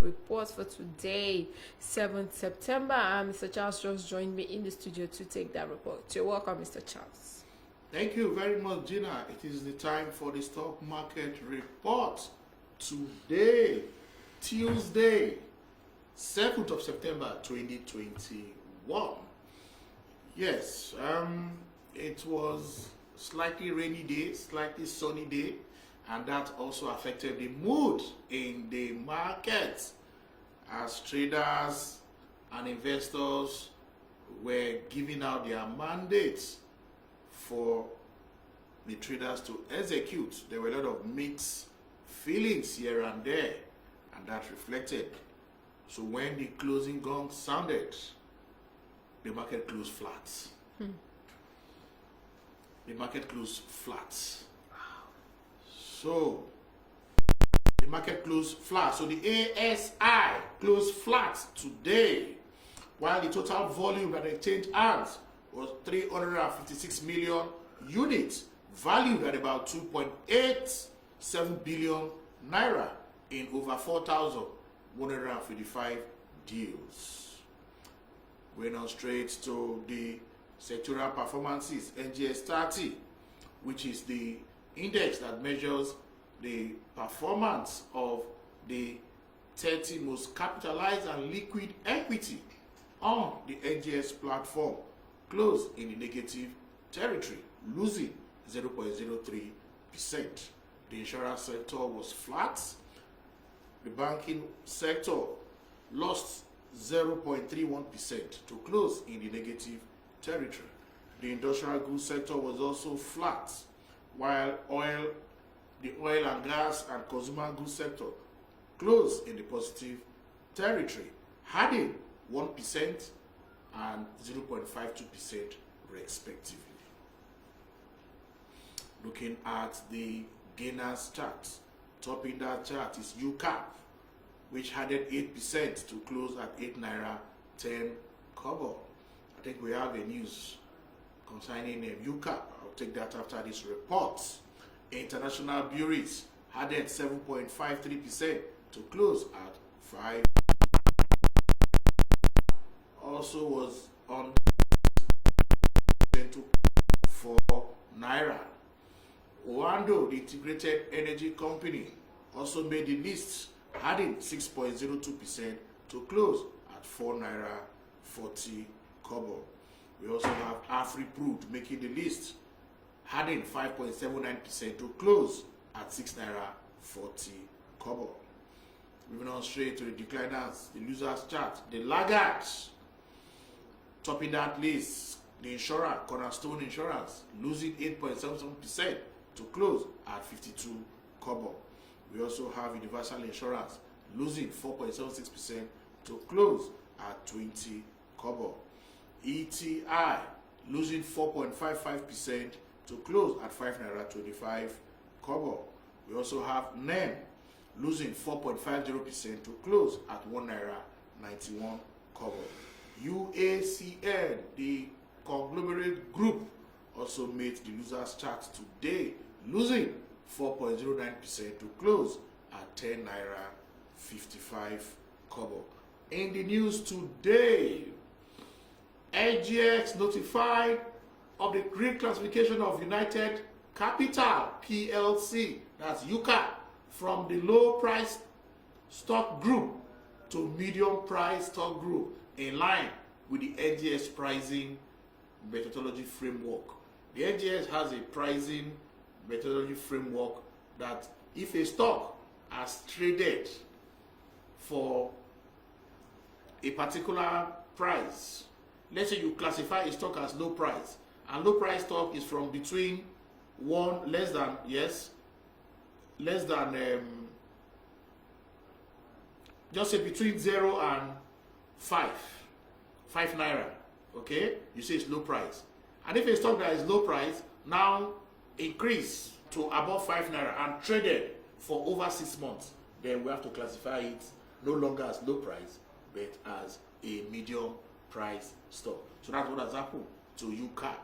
report for today, 7th September. And Mr. Charles just joined me in the studio to take that report. You're welcome, Mr. Charles. Thank you very much, Gina. It is the time for the stock market report. Today, Tuesday, 7th of September 2021. Yes, it was slightly rainy day, slightly sunny day, and that also affected the mood in the market as traders and investors were giving out their mandates for the traders to execute. There were a lot of mixed feelings here and there, and that reflected. So when the closing gong sounded, the market closed flat. The market closed flat. So the market closed flat. So the ASI closed flat today, while the total volume that exchanged hands was 356 million units, valued at about 2.87 billion naira in over 4,155 deals. Going on straight to the sectoral performances, NGS 30, which is the index that measures the performance of the 30 most capitalized and liquid equity on the NGS platform, closed in the negative territory, losing 0.03%. The insurance sector was flat. The banking sector lost 0.31% to close in the negative territory. The industrial goods sector was also flat, while the oil and gas and consumer goods sector closed in the positive territory, adding 1% and 0.52% respectively. Looking at the gainers chart, topping that chart is UCAP, which added 8% to close at 8 naira 10 kobo. I think we have a news concerning UCAP. I'll take that after this report. International Breweries added 7.53% to close at 5. Also was on 4 naira. Oando, the integrated energy company, also made the list, adding 6.02% to close at 4 naira 40 kobo. We also have AfriProod making the list, adding 5.79% to close at 6 naira 40 kobo. Moving on straight to the decliners, the losers chart, the laggards. Topping that list, the insurer, Cornerstone Insurance, losing 8.77% to close at 52 kobo. We also have Universal Insurance losing 4.76% to close at 20 kobo. ETI losing 4.55% to close at 5 naira 25 kobo. We also have NEM losing 4.50% to close at 1 naira 91 kobo. UACN, the conglomerate group, also made the losers chart today, losing 4.09% to close at 10 naira 55 kobo. In the news today, LGX notified of the reclassification of United Capital PLC, that's UCA, from the low price stock group to medium price stock group, in line with the NGS pricing methodology framework. The NGS has a pricing methodology framework that if a stock has traded for a particular price, let's say you classify a stock as low price, and low price stock is from between just say between 0 and 5 naira, okay, you say it's low price. And if a stock that is low price now increase to above 5 naira and traded for over 6 months, then we have to classify it no longer as low price but as a medium price stock. So that's what has happened to UCAP.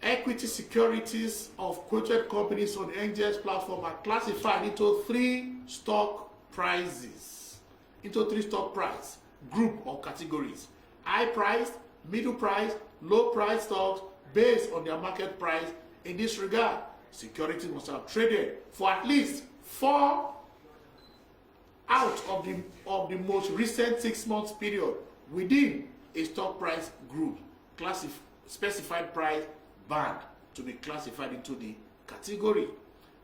Equity securities of quoted companies on the NGS platform are classified into 3 stock prices into three stock price group or categories: high priced, middle price, low price stocks based on their market price. In this regard, securities must have traded for at least 4 out of the most recent 6 months period within a stock price group specified price band to be classified into the category.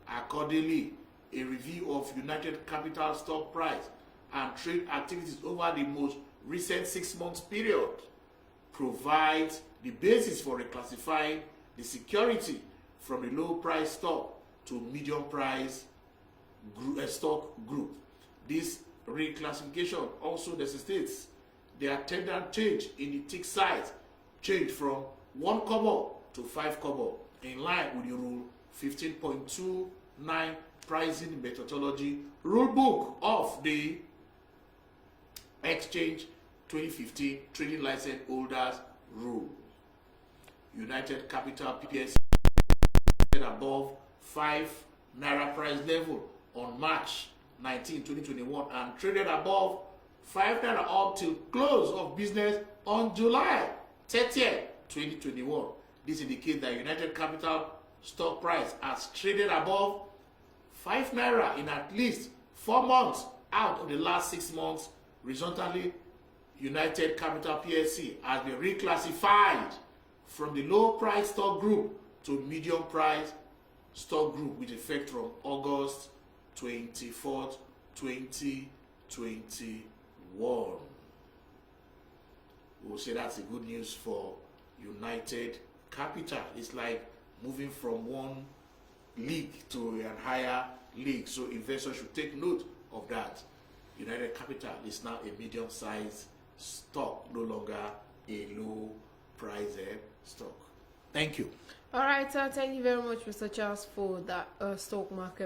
Accordingly, a review of United Capital stock price and trade activities over the most recent 6 months period provides the basis for reclassifying the security from the low price stock to medium price stock group. This reclassification also necessitates the attendant change in the tick size, change from 1 kobo to 5 kobo, in line with the rule 15.29 pricing methodology rulebook of the Exchange 2015 Trading License Holders Rule. United Capital PPS above 5 naira price level on March 19, 2021 and traded above 5 naira up till close of business on July 30, 2021. This indicates that United Capital stock price has traded above 5 naira in at least 4 months out of the last 6 months. Resultantly, United Capital PLC has been reclassified from the low price stock group to medium price stock group with effect from August 24th, 2021. We'll say that's a good news for United Capital. It's like moving from one league to a higher league, so investors should take note of that. United Capital is now a medium-sized stock, no longer a low-price stock. Thank you. All right, thank you very much, Mr. Charles, for that stock market